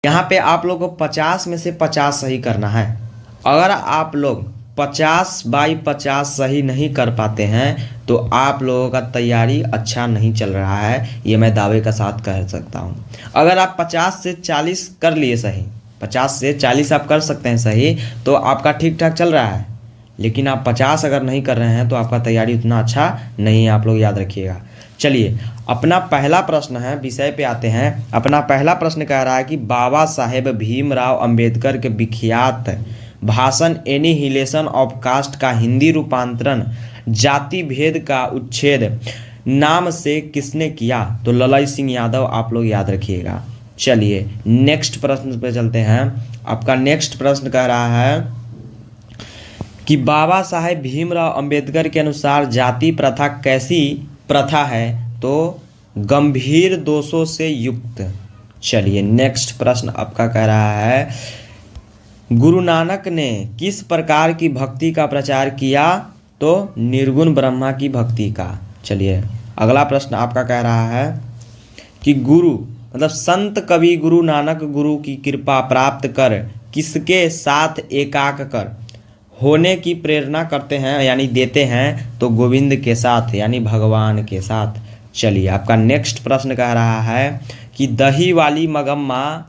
यहाँ पे आप लोग को 50 में से 50 सही करना है। अगर आप लोग 50/50 सही नहीं कर पाते हैं तो आप लोगों का तैयारी अच्छा नहीं चल रहा है, ये मैं दावे का साथ कह सकता हूँ। अगर आप 50 से 40 कर लिए सही, 50 से 40 आप कर सकते हैं सही, तो आपका ठीक ठाक चल रहा है। लेकिन आप 50 अगर नहीं कर रहे हैं तो आपका तैयारी उतना अच्छा नहीं है, आप लोग याद रखिएगा। चलिए, अपना पहला प्रश्न है, विषय पे आते हैं। अपना पहला प्रश्न कह रहा है कि बाबा साहेब भीमराव अंबेडकर के विख्यात भाषण एनिहिलेशन ऑफ कास्ट का हिंदी रूपांतरण जाति भेद का उच्छेद नाम से किसने किया? तो ललाई सिंह यादव, आप लोग याद रखिएगा। चलिए नेक्स्ट प्रश्न पे चलते हैं। आपका नेक्स्ट प्रश्न कह रहा है कि बाबा साहेब भीमराव अंबेडकर के अनुसार जाति प्रथा कैसी प्रथा है? तो गंभीर दोषों से युक्त। चलिए नेक्स्ट प्रश्न आपका कह रहा है गुरु नानक ने किस प्रकार की भक्ति का प्रचार किया? तो निर्गुण ब्रह्मा की भक्ति का। चलिए अगला प्रश्न आपका कह रहा है कि गुरु मतलब संत कवि गुरु नानक गुरु की कृपा प्राप्त कर किसके साथ एकाक कर होने की प्रेरणा करते हैं यानी देते हैं? तो गोविंद के साथ यानी भगवान के साथ। चलिए आपका नेक्स्ट प्रश्न कह रहा है कि दही वाली मगम्मा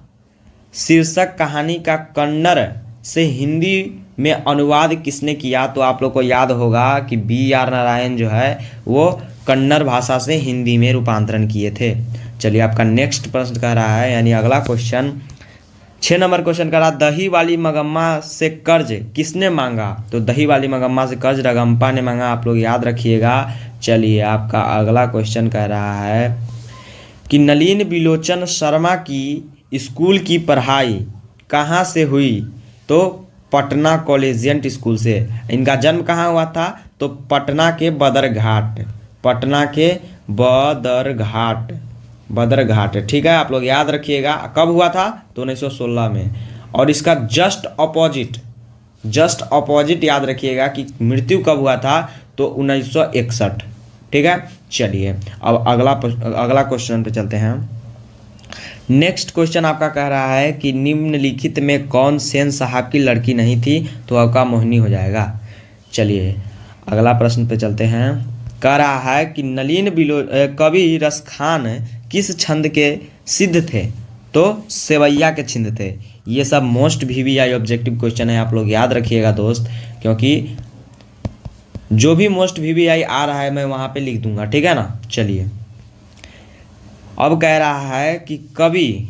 शीर्षक कहानी का कन्नड़ से हिंदी में अनुवाद किसने किया? तो आप लोग को याद होगा कि B.R. नारायण जो है वो कन्नड़ भाषा से हिंदी में रूपांतरण किए थे। चलिए आपका नेक्स्ट प्रश्न कह रहा है यानी अगला क्वेश्चन 6 नंबर क्वेश्चन कह रहा दही वाली मगम्मा से कर्ज किसने मांगा? तो दही वाली मगम्मा से कर्ज रगम्पा ने मांगा, आप लोग याद रखिएगा। चलिए आपका अगला क्वेश्चन कह रहा है कि नलिन बिलोचन शर्मा की स्कूल की पढ़ाई कहाँ से हुई? तो पटना कॉलेजिएंट स्कूल से। इनका जन्म कहाँ हुआ था? तो पटना के बदरघाट, पटना के बदरघाट। ठीक है, आप लोग याद रखिएगा। कब हुआ था? तो 1916 में। और इसका जस्ट अपोजिट याद रखिएगा कि मृत्यु कब हुआ था? तो 1961। ठीक है, चलिए अब अगला क्वेश्चन पे चलते हैं। नेक्स्ट क्वेश्चन आपका कह रहा है कि निम्नलिखित में कौन सेन साहब की लड़की नहीं थी? तो आपका मोहिनी हो जाएगा। चलिए अगला प्रश्न पे चलते हैं। कह रहा है कि कवि रसखान किस छंद के सिद्ध थे? तो सेवैया के छंद थे। ये सब मोस्ट VVI ऑब्जेक्टिव क्वेश्चन है, आप लोग याद रखिएगा दोस्त, क्योंकि जो भी मोस्ट VVI आ रहा है मैं वहाँ पे लिख दूंगा, ठीक है ना। चलिए अब कह रहा है कि कवि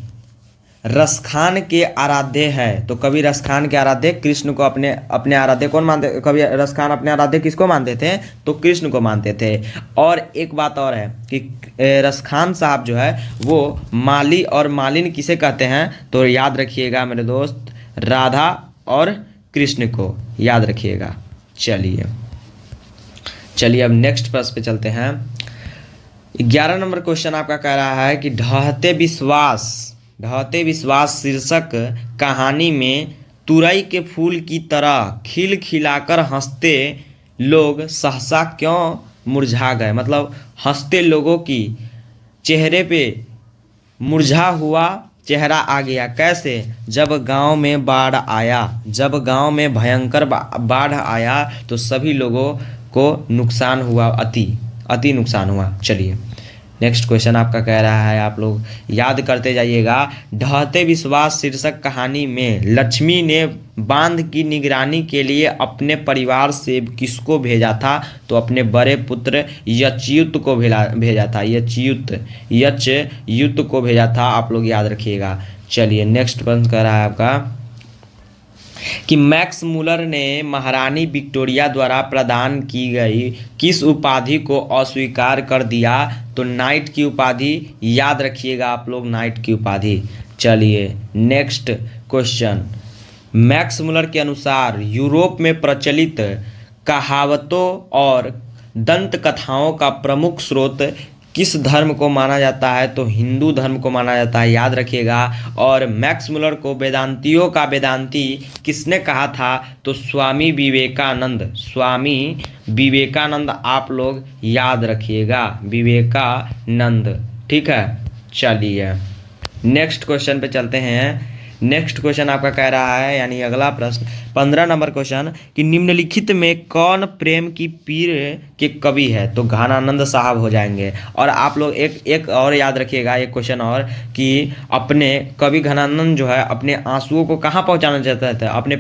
रसखान के आराध्य है। तो कवि रसखान के आराध्य कृष्ण को अपने आराध्य कौन मानते? कवि रसखान अपने आराध्य किसको मानते थे? तो कृष्ण को मानते थे। और एक बात और है कि रसखान साहब जो है वो माली और मालिन किसे कहते हैं? तो याद रखिएगा मेरे दोस्त, राधा और कृष्ण को याद रखिएगा। चलिए अब नेक्स्ट प्रश्न पे चलते हैं। 11 नंबर क्वेश्चन आपका कह रहा है कि ढहते विश्वास शीर्षक कहानी में तुरई के फूल की तरह खिल खिलाकर हंसते लोग सहसा क्यों मुरझा गए? मतलब हंसते लोगों की चेहरे पे मुरझा हुआ चेहरा आ गया। कैसे? जब गांव में बाढ़ आया, जब गांव में भयंकर बाढ़ आया तो सभी लोगों को नुकसान हुआ, अति नुकसान हुआ। चलिए नेक्स्ट क्वेश्चन आपका कह रहा है, आप लोग याद करते जाइएगा। ढहते विश्वास शीर्षक कहानी में लक्ष्मी ने बांध की निगरानी के लिए अपने परिवार से किसको भेजा था? तो अपने बड़े पुत्र यच्युत को भेजा था। यच्युत को भेजा था, आप लोग याद रखिएगा। चलिए नेक्स्ट प्रश्न कह रहा है आपका कि मैक्स मुलर ने महारानी विक्टोरिया द्वारा प्रदान की गई किस उपाधि को अस्वीकार कर दिया? तो नाइट की उपाधि, याद रखिएगा आप लोग, नाइट की उपाधि। चलिए नेक्स्ट क्वेश्चन। मैक्स मुलर के अनुसार यूरोप में प्रचलित कहावतों और दंत कथाओं का प्रमुख स्रोत किस धर्म को माना जाता है? तो हिंदू धर्म को माना जाता है, याद रखिएगा। और मैक्स मुलर को वेदांतियों का वेदांती किसने कहा था? तो स्वामी विवेकानंद, आप लोग याद रखिएगा, विवेकानंद। ठीक है, चलिए नेक्स्ट क्वेश्चन पे चलते हैं। नेक्स्ट क्वेश्चन आपका कह रहा है, यानी अगला प्रश्न 15 नंबर क्वेश्चन, कि निम्नलिखित में कौन प्रेम की पीर के कवि है? तो घनानंद साहब हो जाएंगे। और आप लोग एक और याद रखिएगा, एक क्वेश्चन और, कि अपने कवि घनानंद जो है अपने आंसुओं को कहाँ पहुँचाना चाहते थे? अपने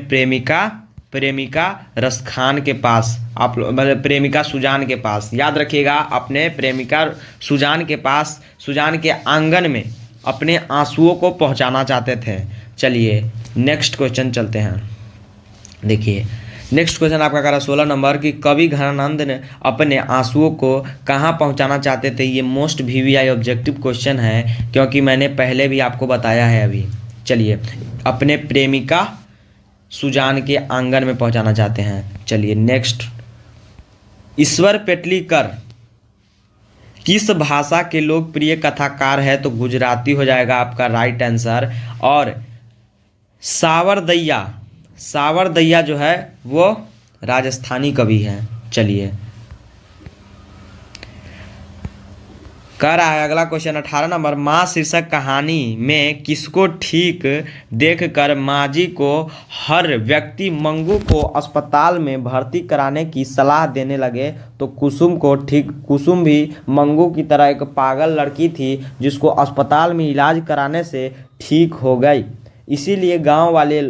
प्रेमिका रसखान के पास, आप मतलब प्रेमिका सुजान के पास। याद रखिएगा, अपने प्रेमिका सुजान के पास, सुजान के आंगन में अपने आंसुओं को पहुंचाना चाहते थे। चलिए नेक्स्ट क्वेश्चन चलते हैं। देखिए नेक्स्ट क्वेश्चन आपका करा 16 नंबर, कि कवि घनानंद ने अपने आंसुओं को कहाँ पहुंचाना चाहते थे? ये मोस्ट वीवीआई ऑब्जेक्टिव क्वेश्चन है, क्योंकि मैंने पहले भी आपको बताया है अभी। चलिए, अपने प्रेमिका सुजान के आंगन में पहुंचाना चाहते हैं। चलिए नेक्स्ट, ईश्वर पेटलीकर किस भाषा के लोकप्रिय कथाकार है? तो गुजराती हो जाएगा आपका राइट आंसर। और सावरदैया जो है वो राजस्थानी कवि है। चलिए, कह रहा है अगला क्वेश्चन 18 नंबर, माँ शीर्षक कहानी में किसको ठीक देखकर माँजी को हर व्यक्ति मंगू को अस्पताल में भर्ती कराने की सलाह देने लगे? तो कुसुम भी मंगू की तरह एक पागल लड़की थी जिसको अस्पताल में इलाज कराने से ठीक हो गई। इसीलिए गांव वाले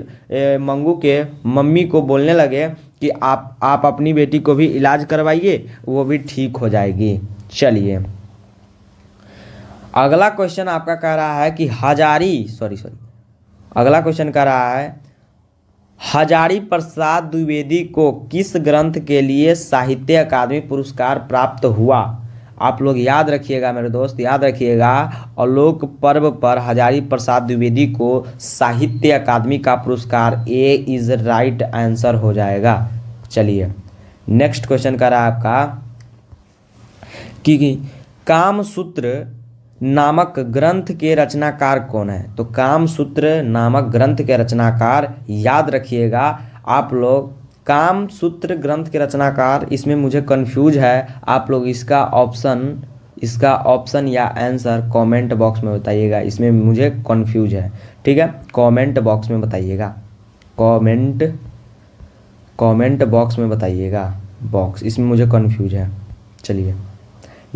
मंगू के मम्मी को बोलने लगे कि आप अपनी बेटी को भी इलाज करवाइए, वो भी ठीक हो जाएगी। चलिए, अगला क्वेश्चन आपका कह रहा है कि अगला क्वेश्चन कह रहा है, हजारी प्रसाद द्विवेदी को किस ग्रंथ के लिए साहित्य अकादमी पुरस्कार प्राप्त हुआ? आप लोग याद रखिएगा मेरे दोस्त, याद रखिएगा, आलोक पर्व पर हजारी प्रसाद द्विवेदी को साहित्य अकादमी का पुरस्कार, ए इज राइट आंसर हो जाएगा। चलिए नेक्स्ट क्वेश्चन कह रहा है आपका कि कामसूत्र नामक ग्रंथ के रचनाकार कौन है? तो कामसूत्र नामक ग्रंथ के रचनाकार, याद रखिएगा आप लोग, कामसूत्र ग्रंथ के रचनाकार, इसमें मुझे कंफ्यूज है, आप लोग इसका ऑप्शन या आंसर कमेंट बॉक्स में बताइएगा। इसमें मुझे कंफ्यूज है, ठीक है, कमेंट बॉक्स में बताइएगा, कमेंट बॉक्स में बताइएगा, इसमें मुझे कंफ्यूज है। चलिए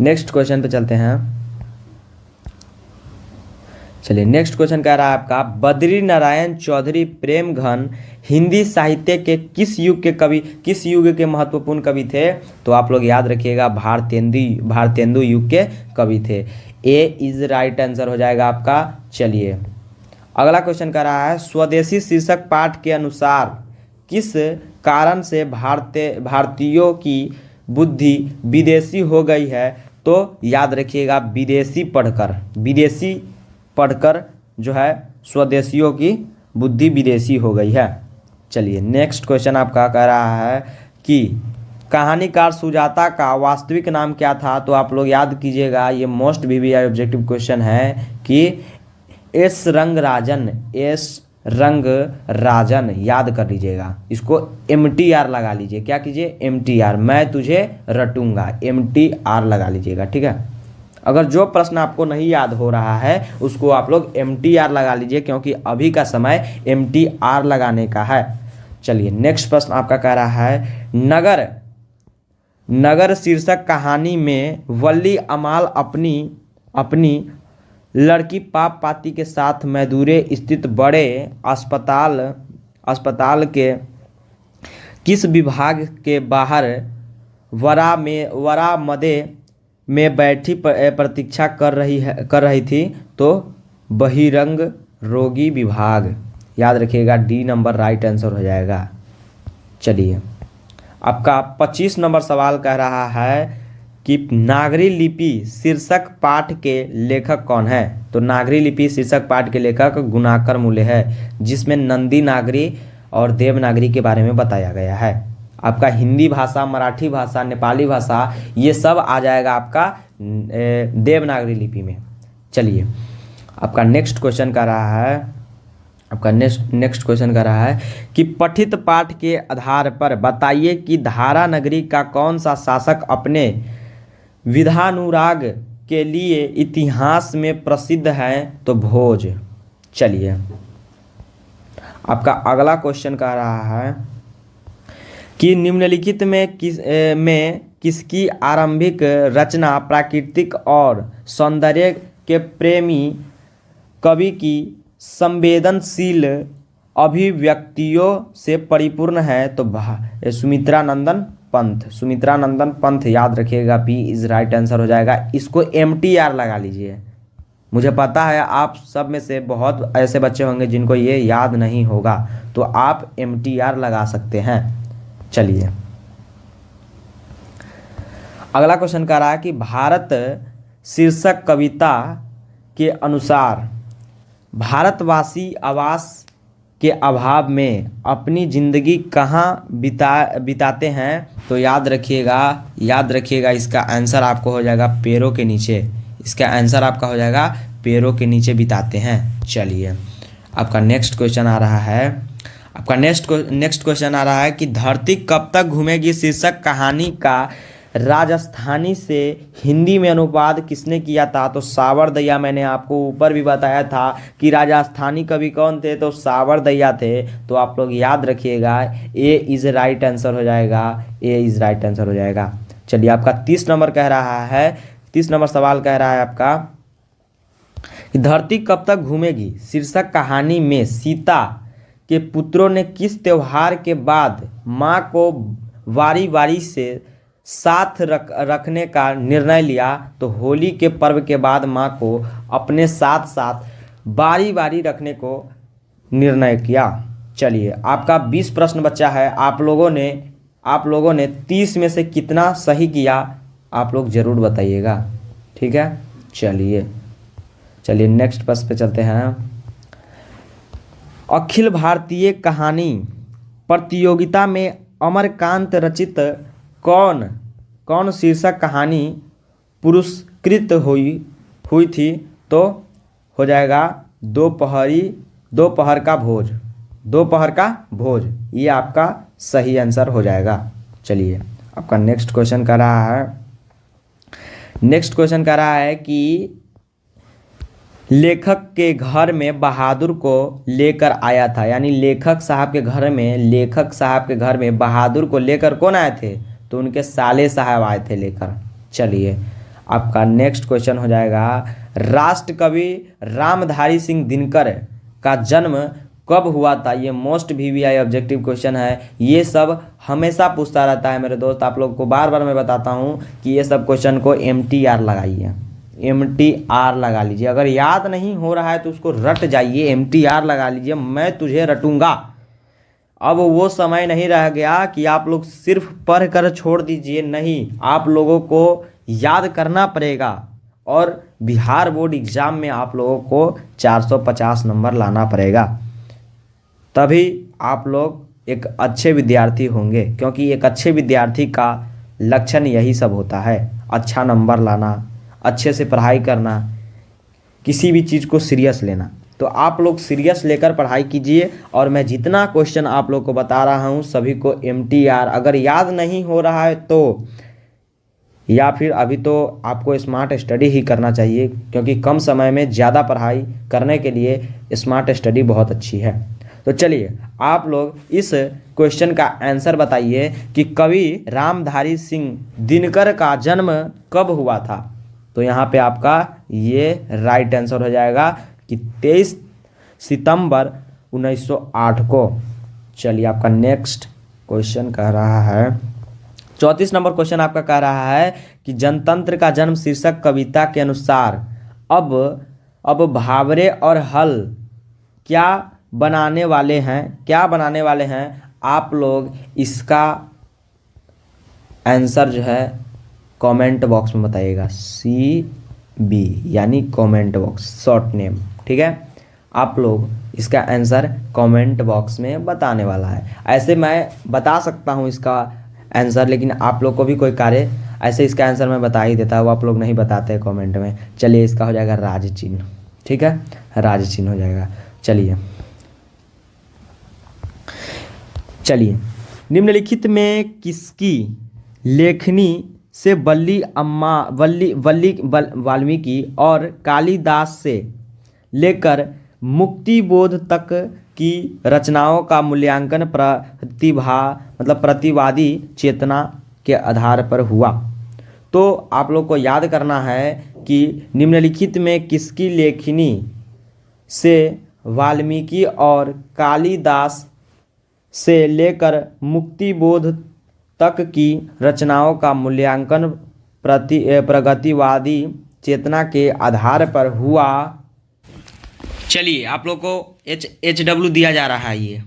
नेक्स्ट क्वेश्चन पे चलते हैं। चलिए नेक्स्ट क्वेश्चन कह रहा है आपका, बद्री नारायण चौधरी प्रेमघन हिंदी साहित्य के किस युग के महत्वपूर्ण कवि थे? तो आप लोग याद रखिएगा, भारतेंदु युग के कवि थे। ए इज राइट आंसर हो जाएगा आपका। चलिए अगला क्वेश्चन कह रहा है, स्वदेशी शीर्षक पाठ के अनुसार किस कारण से भारतीयों की बुद्धि विदेशी हो गई है? तो याद रखिएगा, विदेशी पढ़कर जो है स्वदेशियों की बुद्धि विदेशी हो गई है। चलिए नेक्स्ट क्वेश्चन आपका कह रहा है कि कहानीकार सुजाता का वास्तविक नाम क्या था? तो आप लोग याद कीजिएगा, ये मोस्ट वीवीआई ऑब्जेक्टिव क्वेश्चन है कि एस रंगराजन, याद कर लीजिएगा, इसको MTR लगा लीजिए। क्या कीजिए? MTR, मैं तुझे रटूंगा, MTR लगा लीजिएगा, ठीक है। अगर जो प्रश्न आपको नहीं याद हो रहा है उसको आप लोग MTR लगा लीजिए, क्योंकि अभी का समय MTR लगाने का है। चलिए नेक्स्ट प्रश्न आपका कह रहा है, नगर शीर्षक कहानी में वल्ली अमाल अपनी लड़की पाप पाती के साथ मैदुरे स्थित बड़े अस्पताल के किस विभाग के बाहर वरामदे में बैठी प्रतीक्षा कर रही थी? तो बहिरंग रोगी विभाग, याद रखिएगा, D नंबर राइट आंसर हो जाएगा। चलिए आपका 25 नंबर सवाल कह रहा है कि नागरी लिपि शीर्षक पाठ के लेखक कौन है? तो नागरी लिपि शीर्षक पाठ के लेखक गुणाकर मूल्य है, जिसमें नंदी नागरी और देवनागरी के बारे में बताया गया है। आपका हिंदी भाषा, मराठी भाषा, नेपाली भाषा, ये सब आ जाएगा आपका देवनागरी लिपि में। चलिए आपका नेक्स्ट क्वेश्चन कर रहा है कि पठित पाठ के आधार पर बताइए कि धारा नगरी का कौन सा शासक अपने विधानुराग के लिए इतिहास में प्रसिद्ध है? तो भोज। चलिए आपका अगला क्वेश्चन कह रहा है कि निम्नलिखित में किसकी आरंभिक रचना प्राकृतिक और सौंदर्य के प्रेमी कवि की संवेदनशील अभिव्यक्तियों से परिपूर्ण है? तो सुमित्रा नंदन पंत। सुमित्रा नंदन पंत याद रखिएगा, पी इज राइट आंसर हो जाएगा। इसको MTR लगा लीजिए। मुझे पता है आप सब में से बहुत ऐसे बच्चे होंगे जिनको ये याद नहीं होगा, तो आप MTR लगा सकते हैं। चलिए अगला क्वेश्चन कह रहा है कि भारत शीर्षक कविता के अनुसार भारतवासी आवास के अभाव में अपनी ज़िंदगी कहाँ बिताते हैं? तो याद रखिएगा इसका आंसर आपको हो जाएगा पेड़ों के नीचे। इसका आंसर आपका हो जाएगा पेड़ों के नीचे बिताते हैं। चलिए आपका नेक्स्ट क्वेश्चन आ रहा है कि धरती कब तक घूमेगी शीर्षक कहानी का राजस्थानी से हिंदी में अनुवाद किसने किया था? तो सावरदैया। मैंने आपको ऊपर भी बताया था कि राजस्थानी कवि कौन थे, तो सावरदैया थे। तो आप लोग याद रखिएगा, ए इज राइट आंसर हो जाएगा। चलिए आपका 30 नंबर सवाल कह रहा है आपका कि धरती कब तक घूमेगी शीर्षक कहानी में सीता के पुत्रों ने किस त्योहार के बाद माँ को वारी वारी से साथ रखने का निर्णय लिया? तो होली के पर्व के बाद माँ को अपने साथ साथ बारी बारी रखने को निर्णय किया। चलिए आपका 20 प्रश्न बचा है। आप लोगों ने 30 में से कितना सही किया आप लोग ज़रूर बताइएगा, ठीक है। चलिए नेक्स्ट प्रश्न पे चलते हैं। अखिल भारतीय कहानी प्रतियोगिता में अमरकांत रचित कौन शीर्षक कहानी पुरस्कृत हुई थी? तो हो जाएगा दोपहर का भोज। ये आपका सही आंसर हो जाएगा। चलिए आपका नेक्स्ट क्वेश्चन कर रहा है कि लेखक के घर में बहादुर को लेकर आया था, यानी लेखक साहब के घर में बहादुर को लेकर कौन आए थे? तो उनके साले साहब आए थे लेकर। चलिए आपका नेक्स्ट क्वेश्चन हो जाएगा, राष्ट्र कवि रामधारी सिंह दिनकर का जन्म कब हुआ था? ये मोस्ट VVI ऑब्जेक्टिव क्वेश्चन है। ये सब हमेशा पूछता रहता है मेरे दोस्त। आप लोग को बार बार मैं बताता हूँ कि ये सब क्वेश्चन को MTR लगाइए, MTR लगा लीजिए। अगर याद नहीं हो रहा है तो उसको रट जाइए, MTR लगा लीजिए, मैं तुझे रटूंगा। अब वो समय नहीं रह गया कि आप लोग सिर्फ पढ़ कर छोड़ दीजिए, नहीं, आप लोगों को याद करना पड़ेगा और बिहार बोर्ड एग्ज़ाम में आप लोगों को 450 नंबर लाना पड़ेगा, तभी आप लोग एक अच्छे विद्यार्थी होंगे। क्योंकि एक अच्छे विद्यार्थी का लक्षण यही सब होता है, अच्छा नंबर लाना, अच्छे से पढ़ाई करना, किसी भी चीज़ को सीरियस लेना। तो आप लोग सीरियस लेकर पढ़ाई कीजिए और मैं जितना क्वेश्चन आप लोग को बता रहा हूँ सभी को MTR, अगर याद नहीं हो रहा है तो या फिर अभी तो आपको स्मार्ट स्टडी ही करना चाहिए, क्योंकि कम समय में ज़्यादा पढ़ाई करने के लिए स्मार्ट स्टडी बहुत अच्छी है। तो चलिए आप लोग इस क्वेश्चन का आंसर बताइए कि कवि रामधारी सिंह दिनकर का जन्म कब हुआ था? तो यहाँ पे आपका ये राइट आंसर हो जाएगा कि 23 सितंबर 1908 को। चलिए आपका नेक्स्ट क्वेश्चन कह रहा है, 34 नंबर क्वेश्चन आपका कह रहा है कि जनतंत्र का जन्म शीर्षक कविता के अनुसार अब भावरे और हल क्या बनाने वाले हैं? आप लोग इसका आंसर जो है कमेंट बॉक्स में बताइएगा, CB यानी कमेंट बॉक्स, शॉर्ट नेम, ठीक है। आप लोग इसका आंसर कमेंट बॉक्स में बताने वाला है। ऐसे मैं बता सकता हूँ इसका आंसर, लेकिन आप लोग को भी कोई कार्य ऐसे इसका आंसर मैं बता ही देता, वो आप लोग नहीं बताते कमेंट में। चलिए इसका हो जाएगा राज चिन्ह, ठीक है, राज चिन्ह हो जाएगा। चलिए निम्नलिखित में किसकी लेखनी से वाल्मीकि और कालिदास से लेकर मुक्तिबोध तक की रचनाओं का मूल्यांकन प्रतिवादी चेतना के आधार पर हुआ। तो आप लोग को याद करना है कि निम्नलिखित में किसकी लेखनी से वाल्मीकि और कालिदास से लेकर मुक्तिबोध तक की रचनाओं का मूल्यांकन प्रगतिवादी चेतना के आधार पर हुआ। चलिए, आप लोग को एच डब्ल्यू दिया जा रहा है, ये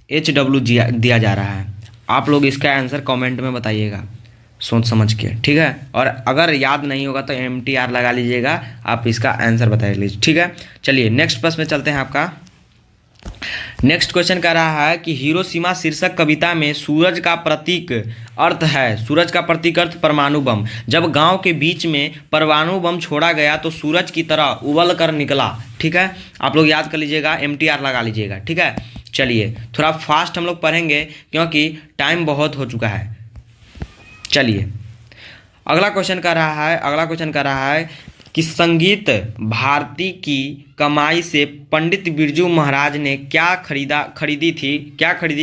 एच डब्ल्यू दिया जा रहा है। आप लोग इसका आंसर कमेंट में बताइएगा सोच समझ के, ठीक है। और अगर याद नहीं होगा तो MTR लगा लीजिएगा, आप इसका आंसर बता लीजिए, ठीक है। चलिए नेक्स्ट प्रश्न में चलते हैं। आपका नेक्स्ट क्वेश्चन कह रहा है कि हिरोशिमा शीर्षक कविता में सूरज का प्रतीक अर्थ है, सूरज का प्रतीक अर्थ परमाणु बम। जब गांव के बीच में परमाणु बम छोड़ा गया तो सूरज की तरह उबल कर निकला, ठीक है। आप लोग याद कर लीजिएगा, MTR लगा लीजिएगा, ठीक है। चलिए थोड़ा फास्ट हम लोग पढ़ेंगे क्योंकि टाइम बहुत हो चुका है। चलिए अगला क्वेश्चन कर रहा है कि संगीत भारती की कमाई से पंडित बिरजू महाराज ने क्या खरीदी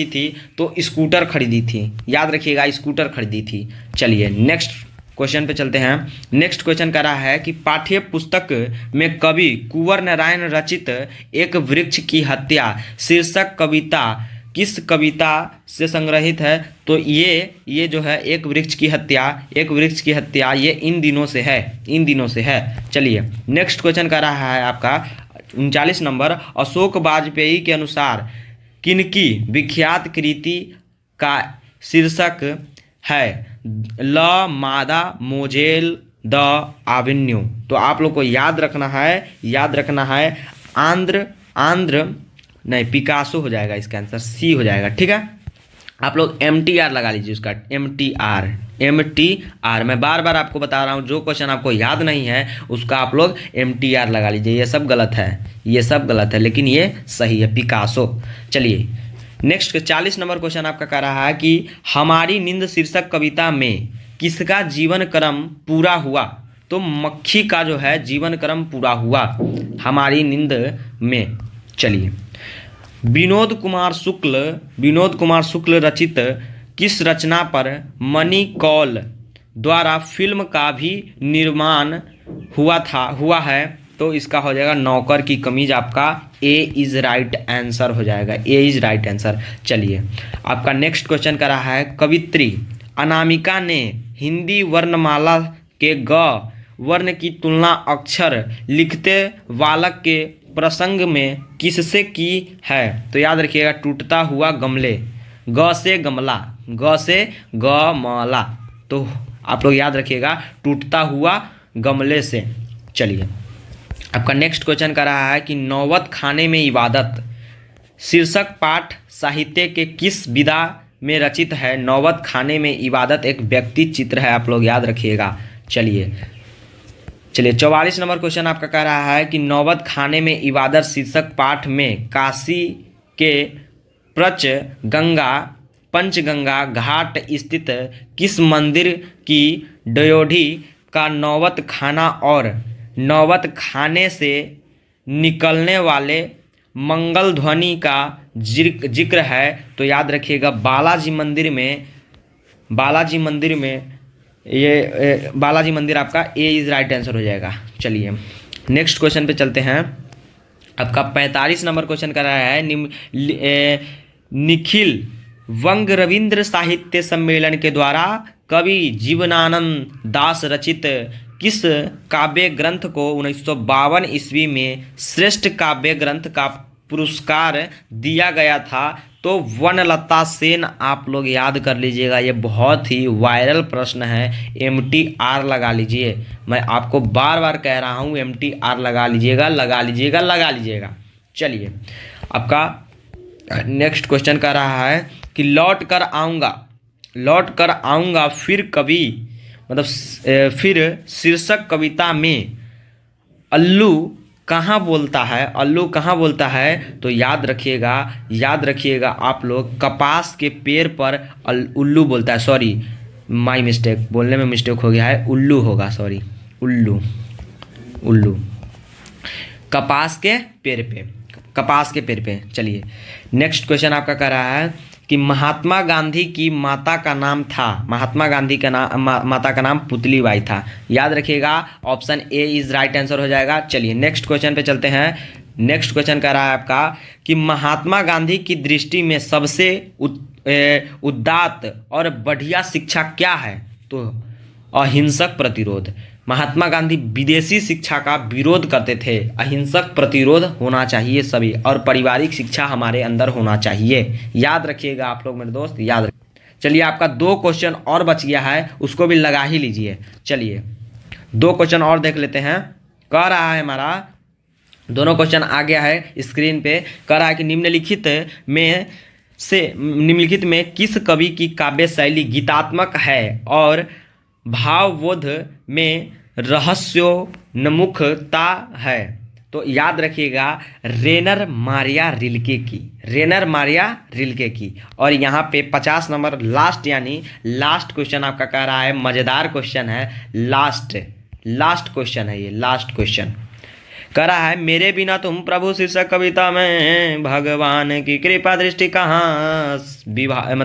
थी? तो स्कूटर खरीदी थी, याद रखिएगा, स्कूटर खरीदी थी। चलिए नेक्स्ट क्वेश्चन पे चलते हैं। नेक्स्ट क्वेश्चन कर रहा है कि पाठ्य पुस्तक में कवि कुंवर नारायण रचित एक वृक्ष की हत्या शीर्षक कविता किस कविता से संग्रहित है? तो ये जो है एक वृक्ष की हत्या ये इन दिनों से है। चलिए नेक्स्ट क्वेश्चन कर रहा है आपका 39 नंबर। अशोक वाजपेयी के अनुसार किनकी विख्यात कृति का शीर्षक है ल मादा मोजेल द एवेन्यू? तो आप लोग को याद रखना है आंध्र नहीं, पिकासो हो जाएगा, इसका आंसर सी हो जाएगा, ठीक है। आप लोग MTR लगा लीजिए, उसका MTR। मैं बार बार आपको बता रहा हूँ, जो क्वेश्चन आपको याद नहीं है उसका आप लोग MTR लगा लीजिए। ये सब गलत है, लेकिन ये सही है, पिकासो। चलिए नेक्स्ट 40 नंबर क्वेश्चन आपका कह रहा है कि हमारी नींद शीर्षक कविता में किसका जीवन क्रम पूरा हुआ? तो मक्खी का जो है जीवन क्रम पूरा हुआ हमारी नींद में। चलिए विनोद कुमार शुक्ल रचित किस रचना पर मनी कौल द्वारा फिल्म का भी निर्माण हुआ है? तो इसका हो जाएगा नौकर की कमीज। आपका ए इज राइट आंसर हो जाएगा, चलिए आपका नेक्स्ट क्वेश्चन कर रहा है कवित्री अनामिका ने हिंदी वर्णमाला के ग वर्ण की तुलना अक्षर लिखते बालक के प्रसंग में किससे की है? तो याद रखिएगा, टूटता हुआ गमले, ग से गमला। तो आप लोग याद रखिएगा, टूटता हुआ गमले से। चलिए आपका नेक्स्ट क्वेश्चन कर रहा है कि नौबत खाने में इबादत शीर्षक पाठ साहित्य के किस विधा में रचित है? नौबत खाने में इबादत एक व्यक्ति चित्र है, आप लोग याद रखिएगा। चलिए 44 नंबर क्वेश्चन आपका कह रहा है कि नौबत खाने में इबादत शीर्षक पाठ में काशी के पंचगंगा घाट स्थित किस मंदिर की ड्योढ़ी का नौबत खाना और नौबत खाने से निकलने वाले मंगल ध्वनि का जिक्र है? तो याद रखिएगा, बालाजी मंदिर आपका ए इज राइट आंसर हो जाएगा। चलिए नेक्स्ट क्वेश्चन पे चलते हैं। आपका 45 नंबर क्वेश्चन कर रहा है निखिल वंग रविंद्र साहित्य सम्मेलन के द्वारा कवि जीवनानंद दास रचित किस काव्य ग्रंथ को 1952 ईस्वी में श्रेष्ठ काव्य ग्रंथ का पुरस्कार दिया गया था? तो वनलता सेन। आप लोग याद कर लीजिएगा, ये बहुत ही वायरल प्रश्न है, MTR लगा लीजिए। मैं आपको बार बार कह रहा हूँ MTR लगा लीजिएगा। चलिए आपका नेक्स्ट क्वेश्चन कर रहा है कि लौट कर आऊँगा फिर शीर्षक कविता में अल्लू कहाँ बोलता है? तो याद रखिएगा आप लोग, कपास के पेड़ पर उल्लू बोलता है, माई मिस्टेक, बोलने में मिस्टेक हो गया है, उल्लू होगा, सॉरी, उल्लू, उल्लू। कपास के पेड़ पे, कपास के पेड़ पे। चलिए नेक्स्ट क्वेश्चन आपका कह रहा है कि महात्मा गांधी की माता का नाम था, महात्मा गांधी का नाम, माता का नाम पुतलीबाई था। याद रखिएगा, option A is right answer हो जाएगा। चलिए नेक्स्ट क्वेश्चन पे चलते हैं। नेक्स्ट क्वेश्चन कह रहा है आपका कि महात्मा गांधी की दृष्टि में सबसे उदात्त और बढ़िया शिक्षा क्या है? तो अहिंसक प्रतिरोध। महात्मा गांधी विदेशी शिक्षा का विरोध करते थे। अहिंसक प्रतिरोध होना चाहिए सभी, और पारिवारिक शिक्षा हमारे अंदर होना चाहिए। याद रखिएगा आप लोग मेरे दोस्त, याद रखिए। चलिए आपका 2 क्वेश्चन और बच गया है, उसको भी लगा ही लीजिए। चलिए 2 क्वेश्चन और देख लेते हैं। कह रहा है हमारा, दोनों क्वेश्चन आ गया है स्क्रीन पे। कह रहा है कि निम्नलिखित में किस कवि की काव्य शैली गीतात्मक है और भावबोध में रहस्योन्मुखता है? तो याद रखिएगा, रेनर मारिया रिल्के की, रेनर मारिया रिल्के की। और यहाँ पे 50 नंबर लास्ट, यानी लास्ट क्वेश्चन आपका कह रहा है, मज़ेदार क्वेश्चन है, लास्ट क्वेश्चन है ये, लास्ट क्वेश्चन कह रहा है, मेरे बिना तुम प्रभु शीर्षक कविता में भगवान की कृपा दृष्टि कहाँ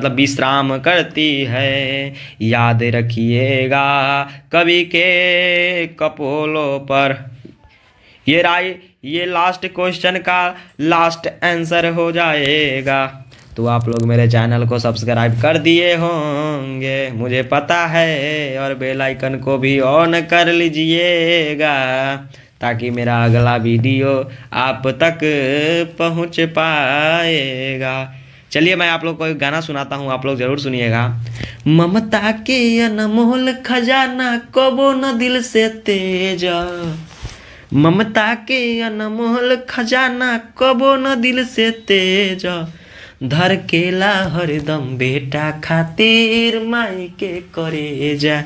विश्राम करती है? याद रखिएगा कवि के कपोलों पर। ये लास्ट क्वेश्चन का लास्ट आंसर हो जाएगा। तो आप लोग मेरे चैनल को सब्सक्राइब कर दिए होंगे, मुझे पता है, और बेल आइकन को भी ऑन कर लीजिएगा ताकि मेरा अगला वीडियो आप तक पहुंच पाएगा। चलिए मैं आप लोग को एक गाना सुनाता हूँ, आप लोग ज़रूर सुनिएगा। ममता के अनमोल खजाना कबो न दिल से तेजा, ममता के अनमोल खजाना कबो न दिल से तेजा, धड़केला हरदम बेटा खातिर माई के करेजा,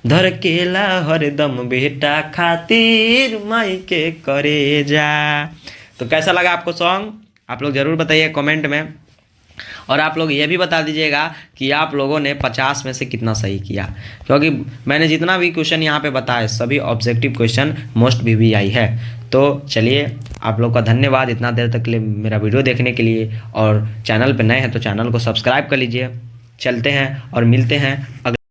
धड़केला हरदम बेटा खातिर माई के करेजा। तो कैसा लगा आपको सॉन्ग? आप लोग ज़रूर बताइए कमेंट में, और आप लोग ये भी बता दीजिएगा कि आप लोगों ने 50 में से कितना सही किया, क्योंकि मैंने जितना भी क्वेश्चन यहाँ पे बताए सभी ऑब्जेक्टिव क्वेश्चन मोस्ट VVI है। तो चलिए आप लोग का धन्यवाद इतना देर तक के लिए मेरा वीडियो देखने के लिए, और चैनल पे नए हैं तो चैनल को सब्सक्राइब कर लीजिए। चलते हैं और मिलते हैं अगले